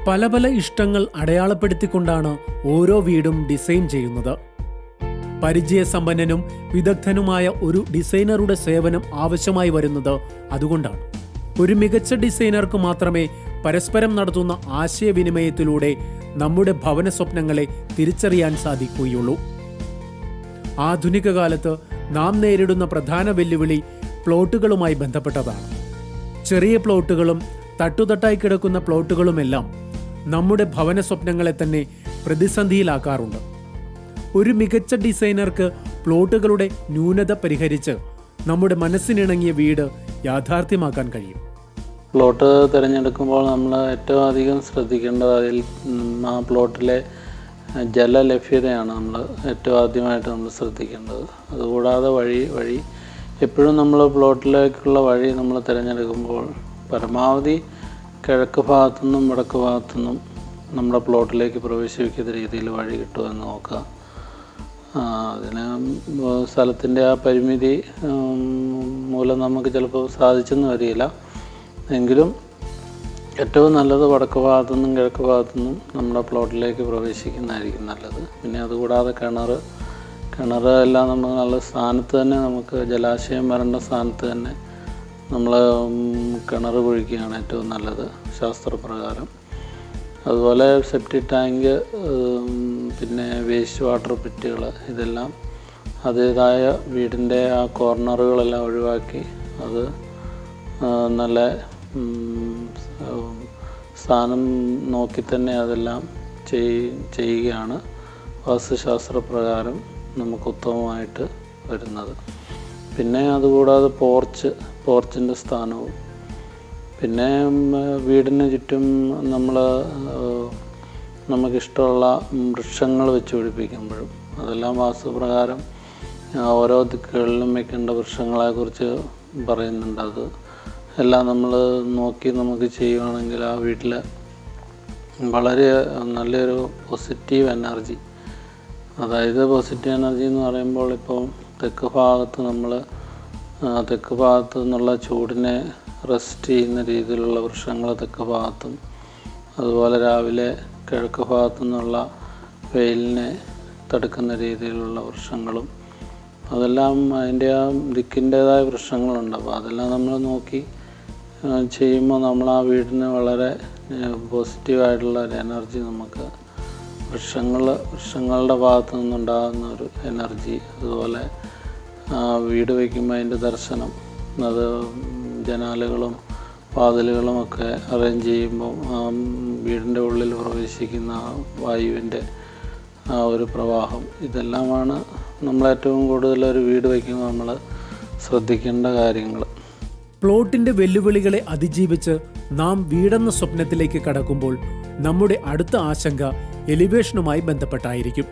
പല പല ഇഷ്ടങ്ങൾ അടയാളപ്പെടുത്തിക്കൊണ്ടാണ് ഓരോ വീടും ഡിസൈൻ ചെയ്യുന്നത്. പരിചയസമ്പന്നനും വിദഗ്ധനുമായ ഒരു ഡിസൈനറുടെ സേവനം ആവശ്യമായി വരുന്നത് അതുകൊണ്ടാണ്. ഒരു മികച്ച ഡിസൈനർക്ക് മാത്രമേ പരസ്പരം നടത്തുന്ന ആശയവിനിമയത്തിലൂടെ നമ്മുടെ ഭവന സ്വപ്നങ്ങളെ തിരിച്ചറിയാൻ സാധിക്കുകയുള്ളൂ. ആധുനിക കാലത്ത് നാം നേരിടുന്ന പ്രധാന വെല്ലുവിളി പ്ലോട്ടുകളുമായി ബന്ധപ്പെട്ടതാണ്. ചെറിയ പ്ലോട്ടുകളും തട്ടുതട്ടായി കിടക്കുന്ന പ്ലോട്ടുകളുമെല്ലാം നമ്മുടെ ഭവന സ്വപ്നങ്ങളെ തന്നെ പ്രതിസന്ധിയിലാക്കാറുണ്ട്. ഒരു മികച്ച ഡിസൈനർക്ക് പ്ലോട്ടുകളുടെ ന്യൂനത പരിഹരിച്ച് നമ്മുടെ മനസ്സിനിണങ്ങിയ വീട് യാഥാർത്ഥ്യമാക്കാൻ കഴിയും. പ്ലോട്ട് തിരഞ്ഞെടുക്കുമ്പോൾ നമ്മൾ ഏറ്റവും അധികം ശ്രദ്ധിക്കേണ്ടത് അതിൽ ആ പ്ലോട്ടിലെ ജലലഭ്യതയാണ് നമ്മൾ ഏറ്റവും ആദ്യമായിട്ട് നമ്മൾ ശ്രദ്ധിക്കേണ്ടത്. അതുകൂടാതെ വഴി എപ്പോഴും നമ്മൾ പ്ലോട്ടിലേക്കുള്ള വഴി നമ്മൾ തിരഞ്ഞെടുക്കുമ്പോൾ പരമാവധി കിഴക്ക് ഭാഗത്തുനിന്നും വടക്ക് ഭാഗത്തുനിന്നും നമ്മുടെ പ്ലോട്ടിലേക്ക് പ്രവേശിക്കുന്ന രീതിയിൽ വഴി കിട്ടുമെന്ന് നോക്കുക. അതിന് സ്ഥലത്തിൻ്റെ ആ പരിമിതി മൂലം നമുക്ക് ചിലപ്പോൾ സാധിച്ചെന്ന് വരില്ല. എങ്കിലും ഏറ്റവും നല്ലത് വടക്ക് ഭാഗത്തുനിന്നും കിഴക്ക് ഭാഗത്തുനിന്നും നമ്മുടെ പ്ലോട്ടിലേക്ക് പ്രവേശിക്കുന്നതായിരിക്കും നല്ലത്. പിന്നെ അതുകൂടാതെ കിണർ എല്ലാം നമ്മൾ നല്ല സ്ഥാനത്ത് തന്നെ, നമുക്ക് ജലാശയം വരേണ്ട സ്ഥാനത്ത് തന്നെ നമ്മൾ കിണർ കുഴിക്കുകയാണ് ഏറ്റവും നല്ലത് ശാസ്ത്രപ്രകാരം. അതുപോലെ സെപ്റ്റിക് ടാങ്ക്, പിന്നെ വേസ്റ്റ് വാട്ടർ പിറ്റുകൾ, ഇതെല്ലാം അതേതായ വീടിൻ്റെ ആ കോർണറുകളെല്ലാം ഒഴിവാക്കി അത് നല്ല സ്ഥാനം നോക്കി തന്നെ അതെല്ലാം ചെയ്യുകയാണ് വാസ്തുശാസ്ത്രപ്രകാരം നമുക്ക് ഉത്തമമായിട്ട് വരുന്നത്. പിന്നെ അതുകൂടാതെ പോർച്ചിൻ്റെ സ്ഥാനവും, പിന്നെ വീടിന് ചുറ്റും നമുക്കിഷ്ടമുള്ള വൃക്ഷങ്ങൾ വെച്ച് പിടിപ്പിക്കുമ്പോഴും അതെല്ലാം വാസ്തുപ്രകാരം ഓരോ ദിക്കുകളിലും വെക്കേണ്ട വൃക്ഷങ്ങളെക്കുറിച്ച് പറയുന്നുണ്ട്. അത് എല്ലാം നമ്മൾ നോക്കി നമുക്ക് ചെയ്യുകയാണെങ്കിൽ ആ വീട്ടിൽ വളരെ നല്ലൊരു പോസിറ്റീവ് എനർജി, അതായത് പോസിറ്റീവ് എനർജി എന്ന് പറയുമ്പോൾ ഇപ്പോൾ തെക്ക് ഭാഗത്ത് നിന്നുള്ള ചൂടിനെ റെസ്റ്റ് ചെയ്യുന്ന രീതിയിലുള്ള വൃക്ഷങ്ങൾ തെക്ക് ഭാഗത്തും, അതുപോലെ രാവിലെ കിഴക്ക് ഭാഗത്തു നിന്നുള്ള വെയിലിനെ തടുക്കുന്ന രീതിയിലുള്ള വൃക്ഷങ്ങളും, അതെല്ലാം അതിൻ്റെ ആ ദിക്കിൻ്റേതായ വൃക്ഷങ്ങളുണ്ട്. അപ്പോൾ അതെല്ലാം നമ്മൾ നോക്കി ചെയ്യുമ്പോൾ നമ്മൾ ആ വീടിന് വളരെ പോസിറ്റീവായിട്ടുള്ള ഒരു എനർജി നമുക്ക് വൃക്ഷങ്ങളുടെ ഭാഗത്തു നിന്നുണ്ടാകുന്ന ഒരു എനർജി, അതുപോലെ വീട് വയ്ക്കുമ്പോൾ അതിൻ്റെ ദർശനം, അത് ജനാലകളും വാതിലുകളും ഒക്കെ അറേഞ്ച് ചെയ്യുമ്പോൾ ആ വീടിൻ്റെ ഉള്ളിൽ പ്രവേശിക്കുന്ന വായുവിൻ്റെ ആ ഒരു പ്രവാഹം, ഇതെല്ലാമാണ് നമ്മളേറ്റവും കൂടുതൽ ഒരു വീട് വയ്ക്കുമ്പോൾ നമ്മൾ ശ്രദ്ധിക്കേണ്ട കാര്യങ്ങൾ. പ്ലോട്ടിന്റെ വെല്ലുവിളികളെ അതിജീവിച്ച് നാം വീടെന്ന സ്വപ്നത്തിലേക്ക് കടക്കുമ്പോൾ നമ്മുടെ അടുത്ത ആശങ്ക എലിവേഷനുമായി ബന്ധപ്പെട്ടായിരിക്കും.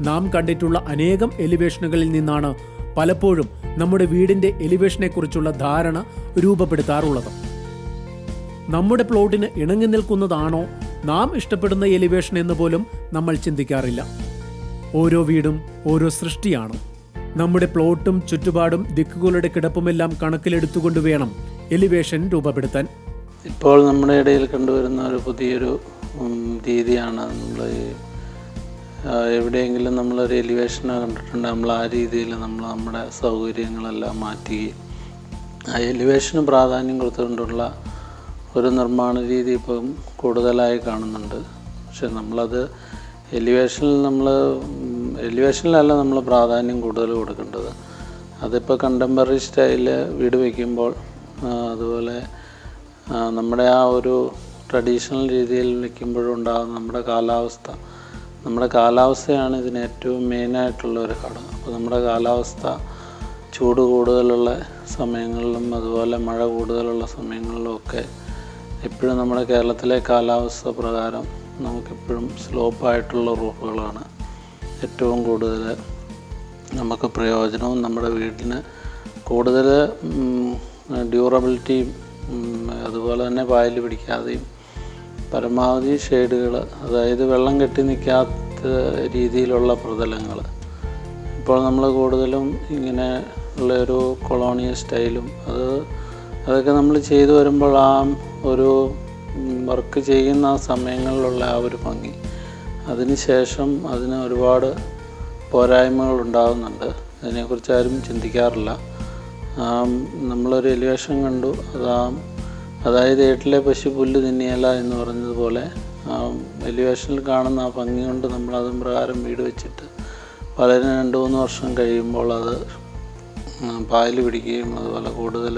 നാം കണ്ടിട്ടുള്ള അനേകം എലിവേഷനുകളിൽ നിന്നാണ് പലപ്പോഴും നമ്മുടെ വീടിന്റെ എലിവേഷനെ കുറിച്ചുള്ള ധാരണ രൂപപ്പെടുത്താറുള്ളത്. നമ്മുടെ പ്ലോട്ടിന് ഇണങ്ങി നിൽക്കുന്നതാണോ നാം ഇഷ്ടപ്പെടുന്ന എലിവേഷൻ എന്ന് പോലും നമ്മൾ ചിന്തിക്കാറില്ല. ഓരോ വീടും ഓരോ സൃഷ്ടിയാണ്. നമ്മുടെ പ്ലോട്ടും ചുറ്റുപാടും ദിക്കുകളുടെ കിടപ്പുമെല്ലാം കണക്കിലെടുത്തുകൊണ്ട് വേണം എലിവേഷൻ രൂപപ്പെടുത്താൻ. ഇപ്പോൾ നമ്മുടെ ഇടയിൽ കണ്ടുവരുന്ന ഒരു പുതിയൊരു രീതിയാണ്, നമ്മൾ എവിടെയെങ്കിലും നമ്മളൊരു എലിവേഷനെ കണ്ടിട്ടുണ്ട്, നമ്മൾ ആ രീതിയിൽ നമ്മുടെ സൗകര്യങ്ങളെല്ലാം മാറ്റുകയും ആ എലിവേഷന് പ്രാധാന്യം കൊടുത്തുകൊണ്ടുള്ള ഒരു നിർമ്മാണ രീതി ഇപ്പം കൂടുതലായി കാണുന്നുണ്ട്. പക്ഷെ നമ്മളത് എലിവേഷനിലല്ല നമ്മൾ പ്രാധാന്യം കൂടുതൽ കൊടുക്കേണ്ടത്. അതിപ്പോൾ കണ്ടംപററി സ്റ്റൈല് വീട് വയ്ക്കുമ്പോൾ, അതുപോലെ നമ്മുടെ ആ ഒരു ട്രഡീഷണൽ രീതിയിൽ വയ്ക്കുമ്പോഴുണ്ടാകുന്ന നമ്മുടെ കാലാവസ്ഥയാണ് ഇതിന് ഏറ്റവും മെയിനായിട്ടുള്ള ഒരു ഘടകം. അപ്പോൾ നമ്മുടെ കാലാവസ്ഥ ചൂട് കൂടുതലുള്ള സമയങ്ങളിലും അതുപോലെ മഴ കൂടുതലുള്ള സമയങ്ങളിലും ഒക്കെ എപ്പോഴും നമ്മുടെ കേരളത്തിലെ കാലാവസ്ഥ പ്രകാരം നമുക്കെപ്പോഴും സ്ലോപ്പായിട്ടുള്ള റൂഫുകളാണ് ഏറ്റവും കൂടുതൽ നമുക്ക് പ്രയോജനവും നമ്മുടെ വീടിന് കൂടുതൽ ഡ്യൂറബിലിറ്റിയും, അതുപോലെ തന്നെ പായൽ പിടിക്കാതെയും പരമാവധി ഷെയ്ഡുകൾ, അതായത് വെള്ളം കെട്ടി നിൽക്കാത്ത രീതിയിലുള്ള പ്രതലങ്ങൾ. ഇപ്പോൾ നമ്മൾ കൂടുതലും ഇങ്ങനെ ഉള്ളൊരു കൊളോണിയൽ സ്റ്റൈലും അതൊക്കെ നമ്മൾ ചെയ്തു വരുമ്പോൾ ആ ഒരു വർക്ക് ചെയ്യുന്ന ആ സമയങ്ങളിലുള്ള ആ ഒരു ഭംഗി, അതിനുശേഷം അതിന് ഒരുപാട് പോരായ്മകൾ ഉണ്ടാകുന്നുണ്ട്. അതിനെക്കുറിച്ച് ആരും ചിന്തിക്കാറില്ല. നമ്മളൊരു എലിവേഷൻ കണ്ടു, അതായത് ഏട്ടിലെ പശു പുല്ല് തിന്നിയല്ല എന്ന് പറഞ്ഞതുപോലെ എലിവേഷനിൽ കാണുന്ന ആ ഭംഗി കൊണ്ട് നമ്മളതും പ്രകാരം വീട് വെച്ചിട്ട് പലരും 2-3 വർഷം കഴിയുമ്പോൾ അത് പായൽ പിടിക്കുകയും അതുപോലെ കൂടുതൽ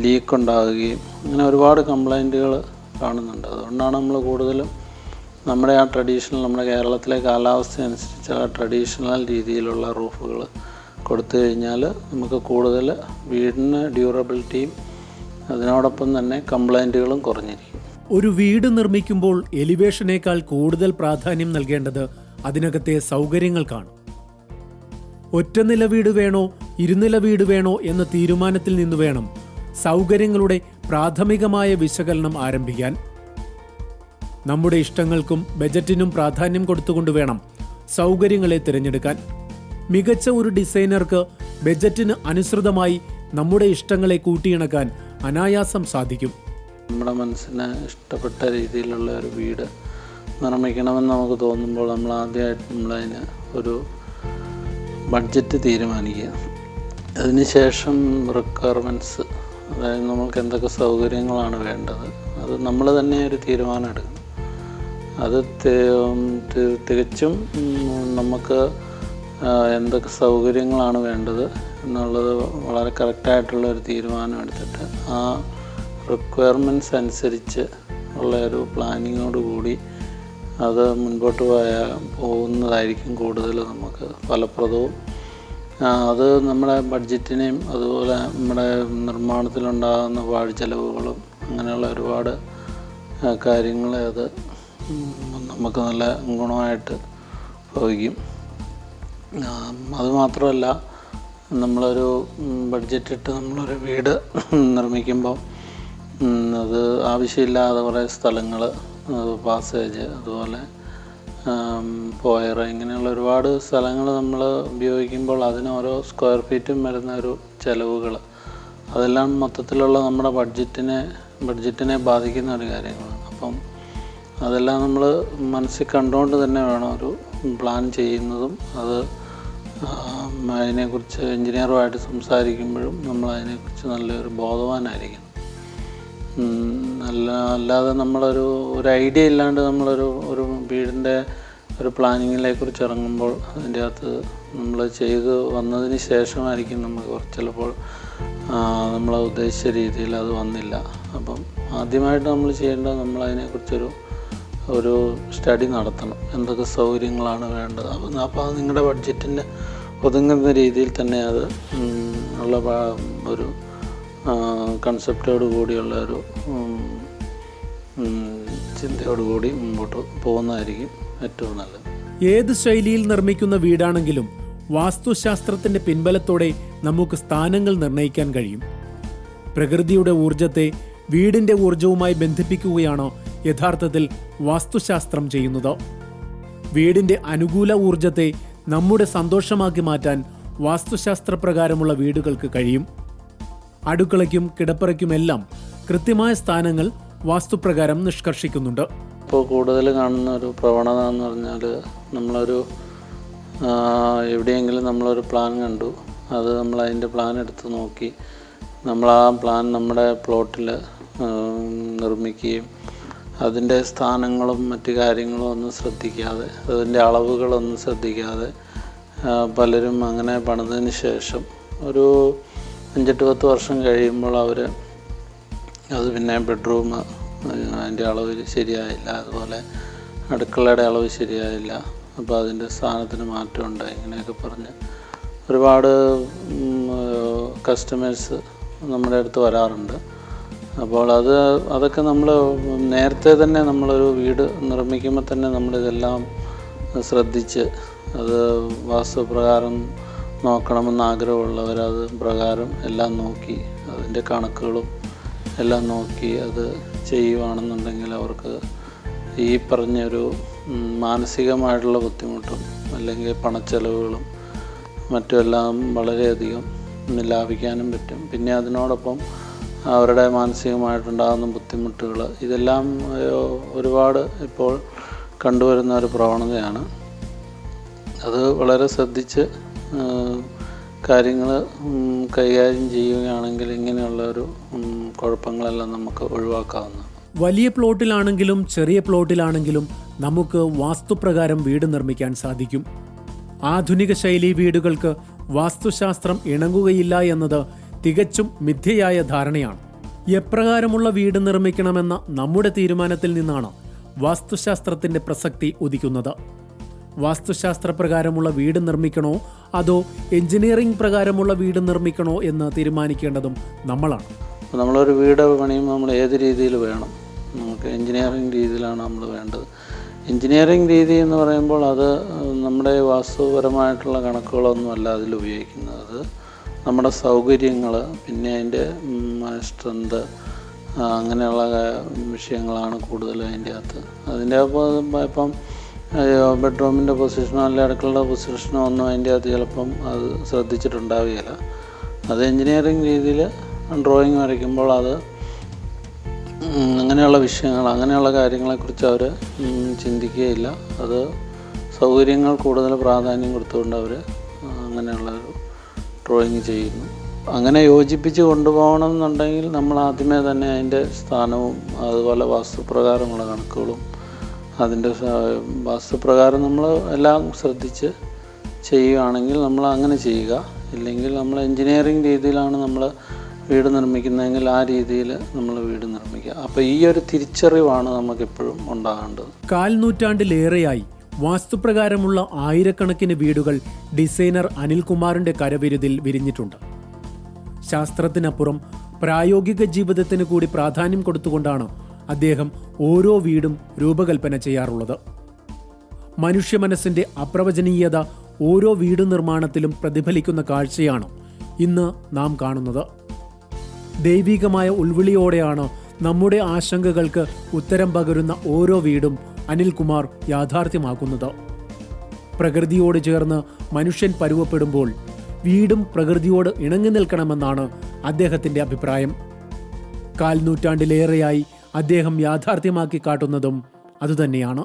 ലീക്ക് ഉണ്ടാകുകയും അങ്ങനെ ഒരുപാട് കംപ്ലൈൻറ്റുകൾ കാണുന്നുണ്ട്. അതുകൊണ്ടാണ് നമ്മൾ കൂടുതലും നമ്മുടെ ആ നമ്മുടെ കേരളത്തിലെ കാലാവസ്ഥ അനുസരിച്ച് ആ ട്രഡീഷണൽ രീതിയിലുള്ള റൂഫുകൾ കൊടുത്തു കഴിഞ്ഞാൽ നമുക്ക് കൂടുതൽ വീടിന് ഡ്യൂറബിലിറ്റിയും അതിനോടൊപ്പം തന്നെ കംപ്ലൈൻറ്റുകളും കുറഞ്ഞിരിക്കും. ഒരു വീട് നിർമ്മിക്കുമ്പോൾ എലിവേഷനേക്കാൾ കൂടുതൽ പ്രാധാന്യം നൽകേണ്ടത് അതിനകത്തെ സൗകര്യങ്ങൾക്കാണ്. ഒറ്റനില വീട് വേണോ 2 നില വീട് വേണോ എന്ന തീരുമാനത്തിൽ നിന്ന് വേണം സൗകര്യങ്ങളുടെ പ്രാഥമികമായ വിശകലനം ആരംഭിക്കാൻ. നമ്മുടെ ഇഷ്ടങ്ങൾക്കും ബജറ്റിനും പ്രാധാന്യം കൊടുത്തുകൊണ്ട് വേണം സൗകര്യങ്ങളെ തിരഞ്ഞെടുക്കാൻ. മികച്ച ഒരു ഡിസൈനർക്ക് ബജറ്റിന് അനുസൃതമായി നമ്മുടെ ഇഷ്ടങ്ങളെ കൂട്ടിയിണക്കാൻ അനായാസം സാധിക്കും. നമ്മുടെ മനസ്സിന് ഇഷ്ടപ്പെട്ട രീതിയിലുള്ള ഒരു വീട് നിർമ്മിക്കണമെന്ന് നമുക്ക് തോന്നുമ്പോൾ നമ്മൾ ആദ്യമായിട്ട് നമ്മളതിന് ഒരു ബഡ്ജറ്റ് തീരുമാനിക്കുക. അതിനുശേഷം റിക്വയർമെൻറ്റ്സ്, അതായത് നമുക്ക് എന്തൊക്കെ സൗകര്യങ്ങളാണ് വേണ്ടത്, അത് നമ്മൾ തന്നെ ഒരു തീരുമാനം എടുക്കണം. അത് തികച്ചും നമുക്ക് എന്തൊക്കെ സൗകര്യങ്ങളാണ് വേണ്ടത് എന്നുള്ളത് വളരെ കറക്റ്റായിട്ടുള്ള ഒരു തീരുമാനം എടുത്തിട്ട് ആ റിക്വയർമെൻറ്റ്സ് അനുസരിച്ച് ഉള്ള ഒരു പ്ലാനിങ്ങോടുകൂടി അത് മുൻപോട്ട് പോകുന്നതായിരിക്കും കൂടുതൽ നമുക്ക് ഫലപ്രദവും. അത് നമ്മുടെ ബഡ്ജറ്റിനെയും അതുപോലെ നമ്മുടെ നിർമ്മാണത്തിലുണ്ടാകുന്ന പാഴ്ചെലവുകളും അങ്ങനെയുള്ള ഒരുപാട് കാര്യങ്ങളെ അത് നമുക്ക് നല്ല ഗുണമായിട്ട് ഭവിക്കും. അതുമാത്രമല്ല, നമ്മളൊരു ബഡ്ജറ്റിട്ട് നമ്മളൊരു വീട് നിർമ്മിക്കുമ്പോൾ അത് ആവശ്യമില്ലാതെ കുറേ സ്ഥലങ്ങൾ, പാസേജ്, അതുപോലെ പോയർ, ഇങ്ങനെയുള്ള ഒരുപാട് സ്ഥലങ്ങൾ നമ്മൾ ഉപയോഗിക്കുമ്പോൾ അതിന് ഓരോ സ്ക്വയർ ഫീറ്റും വരുന്ന ഒരു ചിലവുകൾ, അതെല്ലാം മൊത്തത്തിലുള്ള നമ്മുടെ ബഡ്ജറ്റിനെ ബാധിക്കുന്ന ഒരു കാര്യങ്ങളാണ്. അപ്പം അതെല്ലാം നമ്മൾ മനസ്സിൽ കണ്ടുകൊണ്ട് തന്നെ വേണം ഒരു പ്ലാൻ ചെയ്യുന്നതും. അത് അതിനെക്കുറിച്ച് എൻജിനീയറുമായിട്ട് സംസാരിക്കുമ്പോഴും നമ്മൾ അതിനെക്കുറിച്ച് നല്ലൊരു ബോധവാനായിരിക്കണം. അല്ലാതെ നമ്മളൊരു ഐഡിയ ഇല്ലാണ്ട് ഒരു വീടിൻ്റെ ഒരു പ്ലാനിങ്ങിനെക്കുറിച്ച് ഇറങ്ങുമ്പോൾ അതിൻ്റെ അകത്ത് നമ്മൾ ചെയ്ത് വന്നതിന് ശേഷമായിരിക്കും നമുക്ക് ചിലപ്പോൾ നമ്മൾ ഉദ്ദേശിച്ച രീതിയിൽ അത് വന്നില്ല. അപ്പം ആദ്യമായിട്ട് നമ്മൾ ചെയ്യേണ്ടത് നമ്മളതിനെക്കുറിച്ചൊരു സ്റ്റഡി നടത്തണം. എന്തൊക്കെ സൗകര്യങ്ങളാണ് വേണ്ടത്. അപ്പോൾ അത് നിങ്ങളുടെ ബഡ്ജറ്റിൻ്റെ ഒതുങ്ങുന്ന രീതിയിൽ തന്നെ അത് ഉള്ള ഒരു കൺസെപ്റ്റോട് കൂടിയുള്ള ഒരു ചിന്തയോടുകൂടി മുമ്പോട്ട് പോകുന്നതായിരിക്കും ഏറ്റവും നല്ലത്. ഏത് ശൈലിയിൽ നിർമ്മിക്കുന്ന വീടാണെങ്കിലും വാസ്തുശാസ്ത്രത്തിന്റെ പിൻബലത്തോടെ നമുക്ക് സ്ഥാനങ്ങൾ നിർണ്ണയിക്കാൻ കഴിയും. പ്രകൃതിയുടെ ഊർജത്തെ വീടിന്റെ ഊർജവുമായി ബന്ധിപ്പിക്കുകയാണോ യഥാർത്ഥത്തിൽ വാസ്തുശാസ്ത്രം ചെയ്യുന്നത്? വീടിന്റെ അനുകൂല ഊർജത്തെ നമ്മുടെ സന്തോഷമാക്കി മാറ്റാൻ വാസ്തുശാസ്ത്രപ്രകാരമുള്ള വീടുകൾക്ക് കഴിയും. അടുക്കളയ്ക്കും കിടപ്പറയ്ക്കുമെല്ലാം കൃത്യമായ സ്ഥാനങ്ങൾ വാസ്തുപ്രകാരം നിഷ്കർഷിക്കുന്നുണ്ട്. ഇപ്പോൾ കൂടുതൽ കാണുന്ന ഒരു പ്രവണത എന്ന് പറഞ്ഞാൽ, എവിടെയെങ്കിലും നമ്മളൊരു പ്ലാൻ കണ്ടു, അത് നമ്മൾ അതിൻ്റെ പ്ലാൻ എടുത്ത് നോക്കി നമ്മൾ ആ പ്ലാൻ നമ്മുടെ പ്ലോട്ടിൽ നിർമ്മിക്കുകയും അതിൻ്റെ സ്ഥാനങ്ങളും മറ്റു കാര്യങ്ങളും ഒന്നും ശ്രദ്ധിക്കാതെ, അതിൻ്റെ അളവുകളൊന്നും ശ്രദ്ധിക്കാതെ പലരും അങ്ങനെ പണിതതിന് ശേഷം ഒരു 5-10 വർഷം കഴിയുമ്പോൾ അത് പിന്നെ ബെഡ്റൂം അതിൻ്റെ അളവ് ശരിയായില്ല, അതുപോലെ അടുക്കളയുടെ അളവ് ശരിയായില്ല, അപ്പോൾ അതിൻ്റെ സ്ഥാനത്തിന് മാറ്റമുണ്ട്, ഇങ്ങനെയൊക്കെ പറഞ്ഞ് ഒരുപാട് കസ്റ്റമേഴ്സ് നമ്മുടെ അടുത്ത് വരാറുണ്ട്. അപ്പോൾ അതൊക്കെ നമ്മൾ നേരത്തെ തന്നെ നമ്മളൊരു വീട് നിർമ്മിക്കുമ്പോൾ തന്നെ നമ്മളിതെല്ലാം ശ്രദ്ധിച്ച് അത് വാസ്തുപ്രകാരം നോക്കണമെന്ന് ആഗ്രഹമുള്ളവരത് പ്രകാരം എല്ലാം നോക്കി അതിൻ്റെ കണക്കുകളും എല്ലാം നോക്കി അത് ചെയ്യുകയാണെന്നുണ്ടെങ്കിൽ അവർക്ക് ഈ പറഞ്ഞൊരു മാനസികമായിട്ടുള്ള ബുദ്ധിമുട്ടും അല്ലെങ്കിൽ പണച്ചെലവുകളും മറ്റുമെല്ലാം വളരെയധികം ലാഭിക്കാനും പറ്റും. പിന്നെ അതിനോടൊപ്പം അവരുടെ മാനസികമായിട്ടുണ്ടാകുന്ന ബുദ്ധിമുട്ടുകൾ, ഇതെല്ലാം ഒരുപാട് ഇപ്പോൾ കണ്ടുവരുന്ന ഒരു പ്രവണതയാണ്. അത് വളരെ ശ്രദ്ധിച്ച് കാര്യങ്ങൾ കൈകാര്യം ചെയ്യുകയാണെങ്കിൽ ഇങ്ങനെയുള്ള ഒരു കുഴപ്പങ്ങളെല്ലാം നമുക്ക് ഒഴിവാക്കാവുന്നതാണ്. വലിയ പ്ലോട്ടിലാണെങ്കിലും ചെറിയ പ്ലോട്ടിലാണെങ്കിലും നമുക്ക് വാസ്തുപ്രകാരം വീട് നിർമ്മിക്കാൻ സാധിക്കും. ആധുനിക ശൈലി വീടുകൾക്ക് വാസ്തുശാസ്ത്രം ഇണങ്ങുകയില്ല എന്നത് തികച്ചും മിഥ്യയായ ധാരണയാണ്. എപ്രകാരമുള്ള വീട് നിർമ്മിക്കണമെന്ന നമ്മുടെ തീരുമാനത്തിൽ നിന്നാണ് വാസ്തുശാസ്ത്രത്തിന്റെ പ്രസക്തി ഉദിക്കുന്നത്. വാസ്തുശാസ്ത്രപ്രകാരമുള്ള വീട് നിർമ്മിക്കണോ അതോ എഞ്ചിനീയറിംഗ് പ്രകാരമുള്ള വീട് നിർമ്മിക്കണോ എന്ന് തീരുമാനിക്കേണ്ടതും നമ്മളാണ്. നമ്മളൊരു വീട് പണിയുമ്പോൾ നമ്മൾ ഏത് രീതിയിൽ വേണം? നമുക്ക് എഞ്ചിനീയറിംഗ് രീതിയിലാണ് നമ്മൾ വേണ്ടത്. എഞ്ചിനീയറിംഗ് രീതി എന്ന് പറയുമ്പോൾ അത് നമ്മുടെ വാസ്തുപരമായിട്ടുള്ള കണക്കുകളൊന്നുമല്ല അതിൽ ഉപയോഗിക്കുന്നത്. അത് നമ്മുടെ സൗകര്യങ്ങൾ, പിന്നെ അതിൻ്റെ സ്ട്രെങ്ത്, അങ്ങനെയുള്ള വിഷയങ്ങളാണ് കൂടുതലും അതിൻ്റെ അകത്ത്. അതിൻ്റെ ഇപ്പം ബെഡ്റൂമിൻ്റെ പൊസിഷനോ അല്ലെങ്കിൽ അടുക്കളയുടെ പൊസിഷനോ ഒന്നും അതിൻ്റെ അകത്ത് ചിലപ്പം അത് ശ്രദ്ധിച്ചിട്ടുണ്ടാവുകയില്ല. അത് എഞ്ചിനീയറിംഗ് രീതിയിൽ ഡ്രോയിങ് വരയ്ക്കുമ്പോൾ അത് അങ്ങനെയുള്ള വിഷയങ്ങൾ, അങ്ങനെയുള്ള കാര്യങ്ങളെക്കുറിച്ച് അവർ ചിന്തിക്കുകയില്ല. അത് സൗകര്യങ്ങൾ കൂടുതൽ പ്രാധാന്യം കൊടുത്തുകൊണ്ട് അവർ അങ്ങനെയുള്ളൊരു ഡ്രോയിങ് ചെയ്യുന്നു. അങ്ങനെ യോജിപ്പിച്ച് കൊണ്ടുപോകണം എന്നുണ്ടെങ്കിൽ നമ്മൾ ആദ്യമേ തന്നെ അതിൻ്റെ സ്ഥാനവും അതുപോലെ വാസ്തുപ്രകാരമുള്ള കണക്കുകളും അതിൻ്റെ വാസ്തുപ്രകാരം നമ്മൾ എല്ലാം ശ്രദ്ധിച്ച് ചെയ്യുകയാണെങ്കിൽ നമ്മൾ അങ്ങനെ ചെയ്യുക. ഇല്ലെങ്കിൽ നമ്മൾ എഞ്ചിനീയറിംഗ് രീതിയിലാണ് നമ്മൾ വീട് നിർമ്മിക്കുന്നതെങ്കിൽ ആ രീതിയിൽ നമ്മൾ വീട് നിർമ്മിക്കുക. അപ്പോൾ ഈ ഒരു തിരിച്ചറിവാണ് നമുക്കെപ്പോഴും ഉണ്ടാകേണ്ടത്. 1/4 നൂറ്റാണ്ടിലേറെയായി വാസ്തുപ്രകാരമുള്ള ആയിരക്കണക്കിന് വീടുകൾ ഡിസൈനർ അനിൽകുമാറിന്റെ കരവിരുതിൽ വിരിഞ്ഞിട്ടുണ്ട്. ശാസ്ത്രത്തിനപ്പുറം പ്രായോഗിക ജീവിതത്തിന് കൂടി പ്രാധാന്യം കൊടുത്തുകൊണ്ടാണ് അദ്ദേഹം ഓരോ വീടും രൂപകൽപ്പന ചെയ്യാറുള്ളത്. മനുഷ്യ മനസ്സിന്റെ അപ്രവചനീയത ഓരോ വീടു നിർമ്മാണത്തിലും പ്രതിഫലിക്കുന്ന കാഴ്ചയാണ് ഇന്ന് നാം കാണുന്നത്. ദൈവികമായ ഉൾവിളിയോടെയാണ് നമ്മുടെ ആശങ്കകൾക്ക് ഉത്തരം പകരുന്ന ഓരോ വീടും അനിൽകുമാർ യാഥാർത്ഥ്യമാക്കുന്നത്. പ്രകൃതിയോട് ചേർന്ന് മനുഷ്യൻ പരുവപ്പെടുമ്പോൾ വീടും പ്രകൃതിയോട് ഇണങ്ങി നിൽക്കണമെന്നാണ് അദ്ദേഹത്തിന്റെ അഭിപ്രായം. 1/4 നൂറ്റാണ്ടിലേറെയായി അദ്ദേഹം യാഥാർത്ഥ്യമാക്കി കാട്ടുന്നതും അതുതന്നെയാണ്.